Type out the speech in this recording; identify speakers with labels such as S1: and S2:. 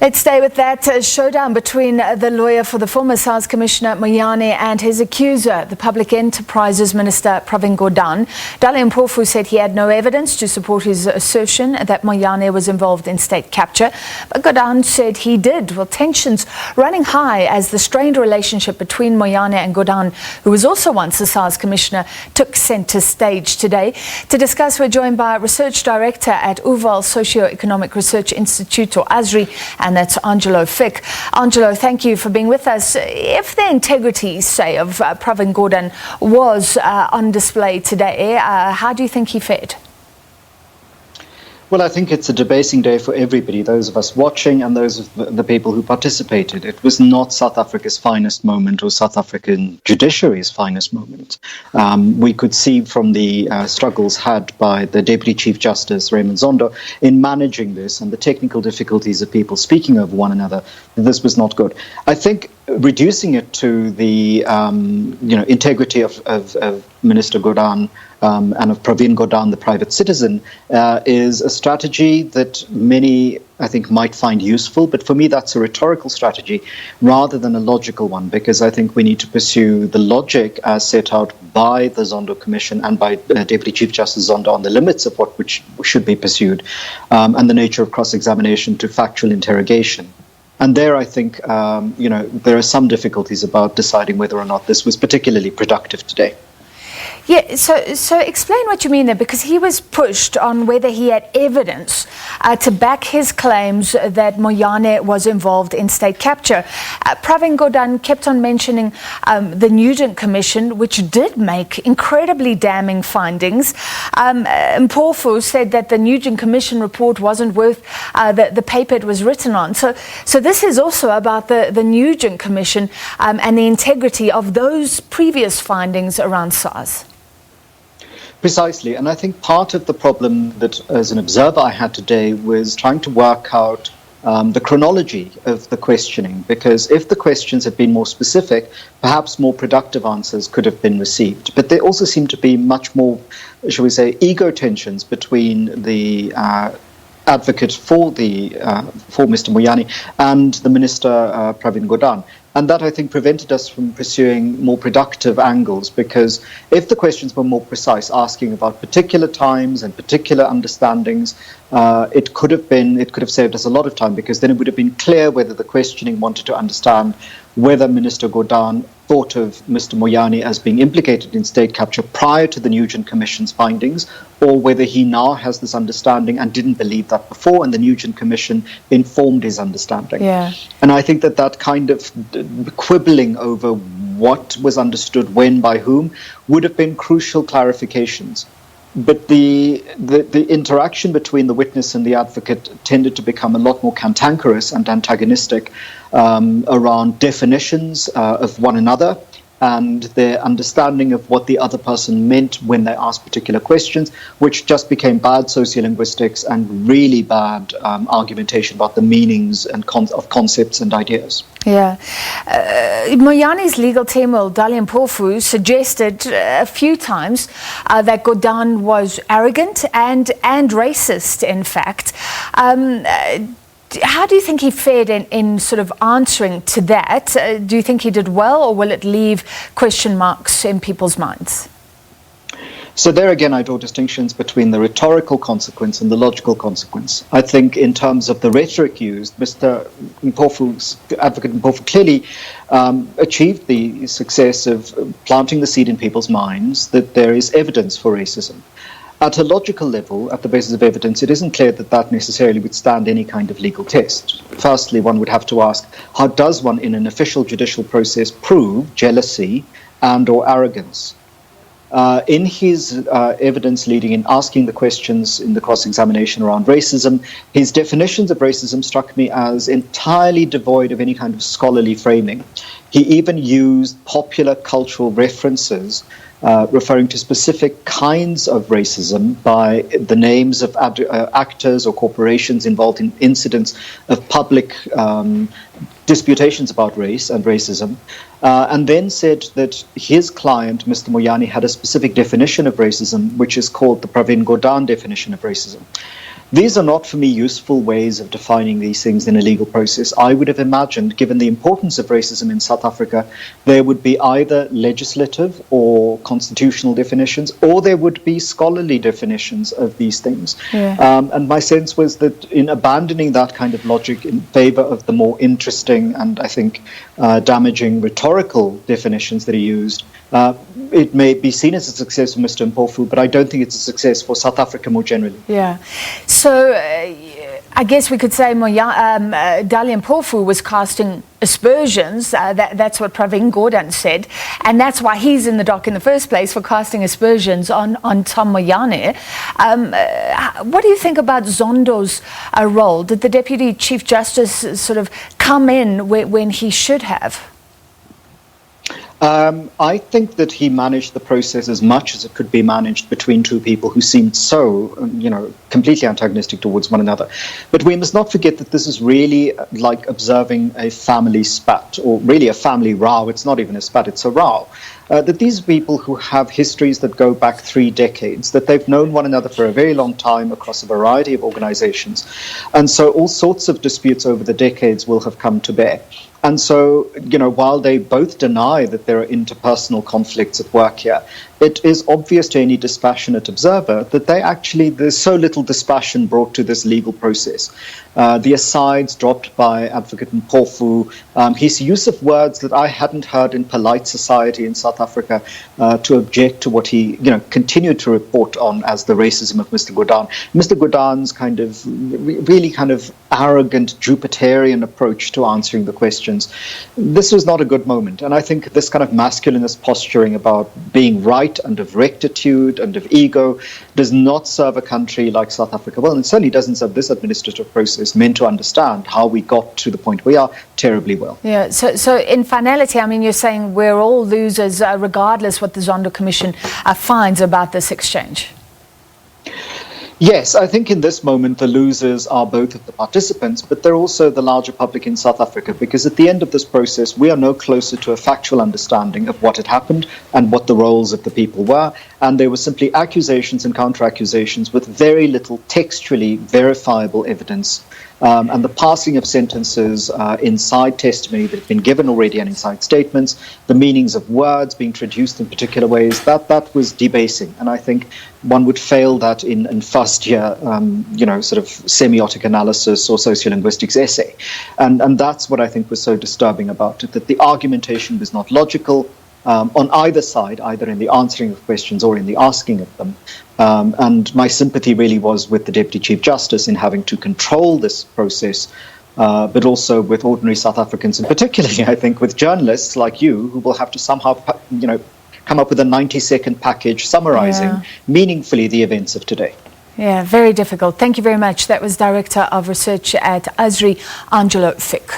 S1: Let's stay with that showdown between the lawyer for the former SARS Commissioner Moyane and his accuser, the Public Enterprises Minister Pravin Gordhan. Dali Mpofu said he had no evidence to support his assertion that Moyane was involved in state capture, but Gordhan said he did. Well, tensions running high as the strained relationship between Moyane and Gordhan, who was also once the SARS Commissioner, took centre stage today. To discuss, we're joined by Research Director at Auwal Socio-Economic Research Institute, or ASRI, and that's Angelo Fick. Angelo, thank you for being with us. If the integrity, say, of Pravin Gordhan was on display today, how do you think he fared?
S2: Well, I think it's a debasing day for everybody, those of us watching and those of the people who participated. It was not South Africa's finest moment or South African judiciary's finest moment. We could see from the struggles had by the Deputy Chief Justice, Raymond Zondo, in managing this and the technical difficulties of people speaking over one another, that this was not good. I think reducing it to the integrity of Minister Gordhan and of Pravin Gordhan, the private citizen, is a strategy that many, I think, might find useful. But for me, that's a rhetorical strategy rather than a logical one, because I think we need to pursue the logic as set out by the Zondo Commission and by Deputy Chief Justice Zondo on the limits of what which should be pursued and the nature of cross-examination to factual interrogation. And there, I think, there are some difficulties about deciding whether or not this was particularly productive today.
S1: Yeah, so explain what you mean there, because he was pushed on whether he had evidence to back his claims that Moyane was involved in state capture. Pravin Gordhan kept on mentioning the Nugent Commission, which did make incredibly damning findings. Mpofu said that the Nugent Commission report wasn't worth the paper it was written on. So this is also about the Nugent Commission and the integrity of those previous findings around SARS.
S2: Precisely, and I think part of the problem that, as an observer, I had today was trying to work out the chronology of the questioning, because if the questions had been more specific, perhaps more productive answers could have been received. But there also seemed to be much more, shall we say, ego tensions between the advocate for Mr. Moyane and the Minister Pravin Gordhan. And that, I think, prevented us from pursuing more productive angles, because if the questions were more precise, asking about particular times and particular understandings, it could have saved us a lot of time, because then it would have been clear whether the questioning wanted to understand whether Minister Gordhan thought of Mr. Moyane as being implicated in state capture prior to the Nugent Commission's findings, or whether he now has this understanding and didn't believe that before, and the Nugent Commission informed his understanding.
S1: Yeah.
S2: And I think that kind of quibbling over what was understood when by whom would have been crucial clarifications. But the interaction between the witness and the advocate tended to become a lot more cantankerous and antagonistic around definitions of one another and their understanding of what the other person meant when they asked particular questions, which just became bad sociolinguistics and really bad argumentation about the meanings and of concepts and ideas.
S1: Yeah. Moyane's legal team, Dali Mpofu, suggested a few times that Gordhan was arrogant and racist, in fact. How do you think he fared in sort of answering to that? Do you think he did well, or will it leave question marks in people's minds?
S2: So there again, I draw distinctions between the rhetorical consequence and the logical consequence. I think in terms of the rhetoric used, Mr. Advocate Mpofu clearly achieved the success of planting the seed in people's minds that there is evidence for racism. At a logical level, at the basis of evidence, it isn't clear that that necessarily would stand any kind of legal test. Firstly, one would have to ask, how does one in an official judicial process prove jealousy and or arrogance? In his evidence leading in asking the questions in the cross-examination around racism, his definitions of racism struck me as entirely devoid of any kind of scholarly framing. He even used popular cultural references referring to specific kinds of racism by the names of actors or corporations involved in incidents of public disputations about race and racism, and then said that his client, Mr. Moyane, had a specific definition of racism, which is called the Pravin Gordhan definition of racism. These are not, for me, useful ways of defining these things in a legal process. I would have imagined, given the importance of racism in South Africa, there would be either legislative or constitutional definitions, or there would be scholarly definitions of these things. Yeah. And my sense was that in abandoning that kind of logic in favor of the more interesting and, I think, damaging rhetorical definitions that he used, it may be seen as a success for Mr. Mpofu, but I don't think it's a success for South Africa more generally.
S1: Yeah. So I guess we could say Dali Mpofu was casting aspersions. That's what Pravin Gordhan said. And that's why he's in the dock in the first place, for casting aspersions on Tom Moyane. What do you think about Zondo's role? Did the Deputy Chief Justice sort of come in when he should have?
S2: I think that he managed the process as much as it could be managed between two people who seemed so, completely antagonistic towards one another. But we must not forget that this is really like observing a family spat, or really a family row. It's not even a spat, it's a row. That these people who have histories that go back 3 decades, that they've known one another for a very long time across a variety of organizations. And so all sorts of disputes over the decades will have come to bear. And so, while they both deny that there are interpersonal conflicts at work here, it is obvious to any dispassionate observer that there's so little dispassion brought to this legal process. The asides dropped by Advocate Mpofu, his use of words that I hadn't heard in polite society in South Africa to object to what he, continued to report on as the racism of Mr. Gordhan. Mr. Gordhan's really arrogant Jupiterian approach to answering the questions. This was not a good moment. And I think this kind of masculinist posturing about being right and of rectitude and of ego does not serve a country like South Africa well, and certainly doesn't serve this administrative process meant to understand how we got to the point we are terribly well.
S1: Yeah, so in finality, you're saying we're all losers regardless what the Zondo Commission finds about this exchange.
S2: Yes, I think in this moment the losers are both of the participants, but they're also the larger public in South Africa, because at the end of this process we are no closer to a factual understanding of what had happened and what the roles of the people were, and there were simply accusations and counter-accusations with very little textually verifiable evidence. And the passing of sentences inside testimony that had been given already and inside statements, the meanings of words being traduced in particular ways, that was debasing. And I think one would fail that in first year, sort of semiotic analysis or sociolinguistics essay. And that's what I think was so disturbing about it, that the argumentation was not logical on either side, either in the answering of questions or in the asking of them. And my sympathy really was with the Deputy Chief Justice in having to control this process, but also with ordinary South Africans, and particularly, I think, with journalists like you, who will have to somehow, come up with a 90-second package summarizing meaningfully the events of today.
S1: Yeah, very difficult. Thank you very much. That was Director of Research at ASRI, Angelo Fick.